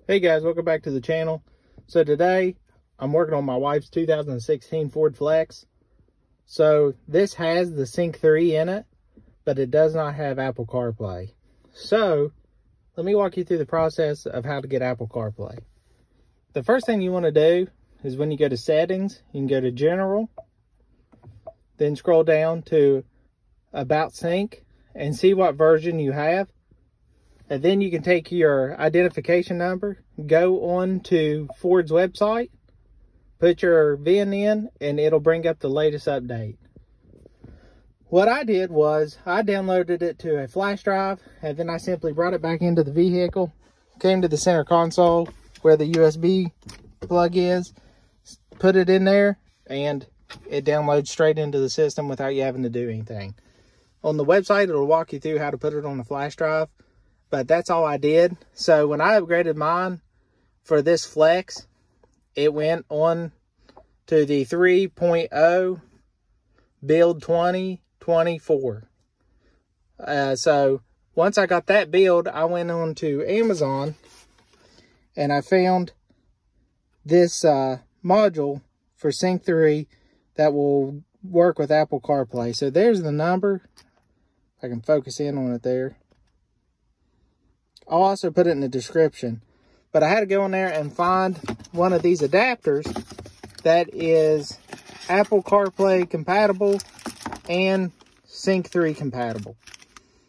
Hey guys, welcome back to the channel. So today I'm working on my wife's 2016 Ford Flex. So this has the Sync 3 in it, but it does not have Apple CarPlay. So let me walk you through the process of how to get Apple CarPlay. The first thing you want to do is when you go to settings, you can go to general, then scroll down to about sync and see what version you have. And then you can take your identification number, go on to Ford's website, put your VIN in, and it'll bring up the latest update. What I did was I downloaded it to a flash drive, and then I simply brought it back into the vehicle, came to the center console where the USB plug is, put it in there, and it downloads straight into the system without you having to do anything. On the website, it'll walk you through how to put it on the flash drive. But that's all I did. So when I upgraded mine for this Flex, it went on to the 3.0 build 2024. So once I got that build, I went on to Amazon and I found this module for Sync 3 that will work with Apple CarPlay. So there's the number. I can focus in on it there. I'll also put it in the description. But I had to go in there and find one of these adapters that is Apple CarPlay compatible and Sync 3 compatible.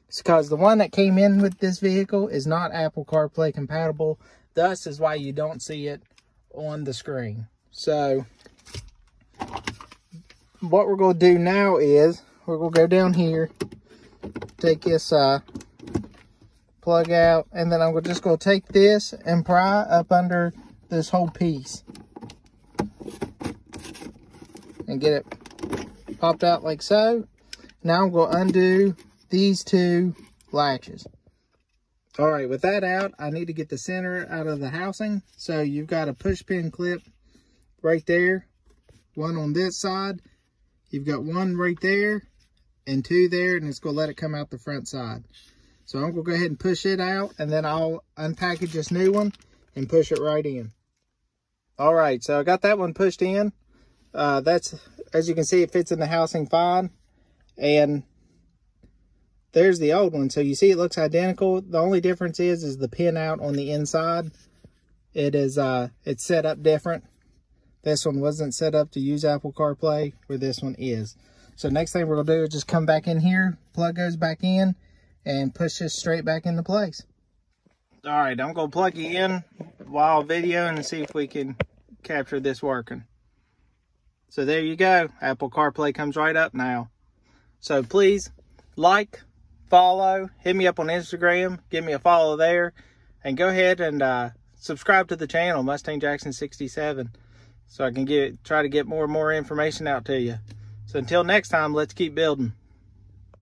It's because the one that came in with this vehicle is not Apple CarPlay compatible. Thus is why you don't see it on the screen. So what we're going to do now is we're going to go down here, take this plug out, and then I'm just going to take this and pry up under this whole piece and get it popped out like so. Now I'm going to undo these two latches. All right, with that out, I need to get the center out of the housing. So you've got a push pin clip right there, one on this side. You've got one right there and two there, and it's going to let it come out the front side. So I'm going to go ahead and push it out, and then I'll unpackage this new one and push it right in. All right, so I got that one pushed in. That's, as you can see, it fits in the housing fine. And there's the old one. So you see it looks identical. The only difference is the pin out on the inside. It is, it's set up different. This one wasn't set up to use Apple CarPlay, where this one is. So next thing we're going to do is just come back in here, plug goes back in, and push this straight back into place. All right, I'm going to plug you in while videoing and see if we can capture this working. So there you go. Apple CarPlay comes right up now. So please like, follow, hit me up on Instagram, give me a follow there, and go ahead and subscribe to the channel, Mustang Jackson 67, so I can try to get more and more information out to you. So until next time, let's keep building.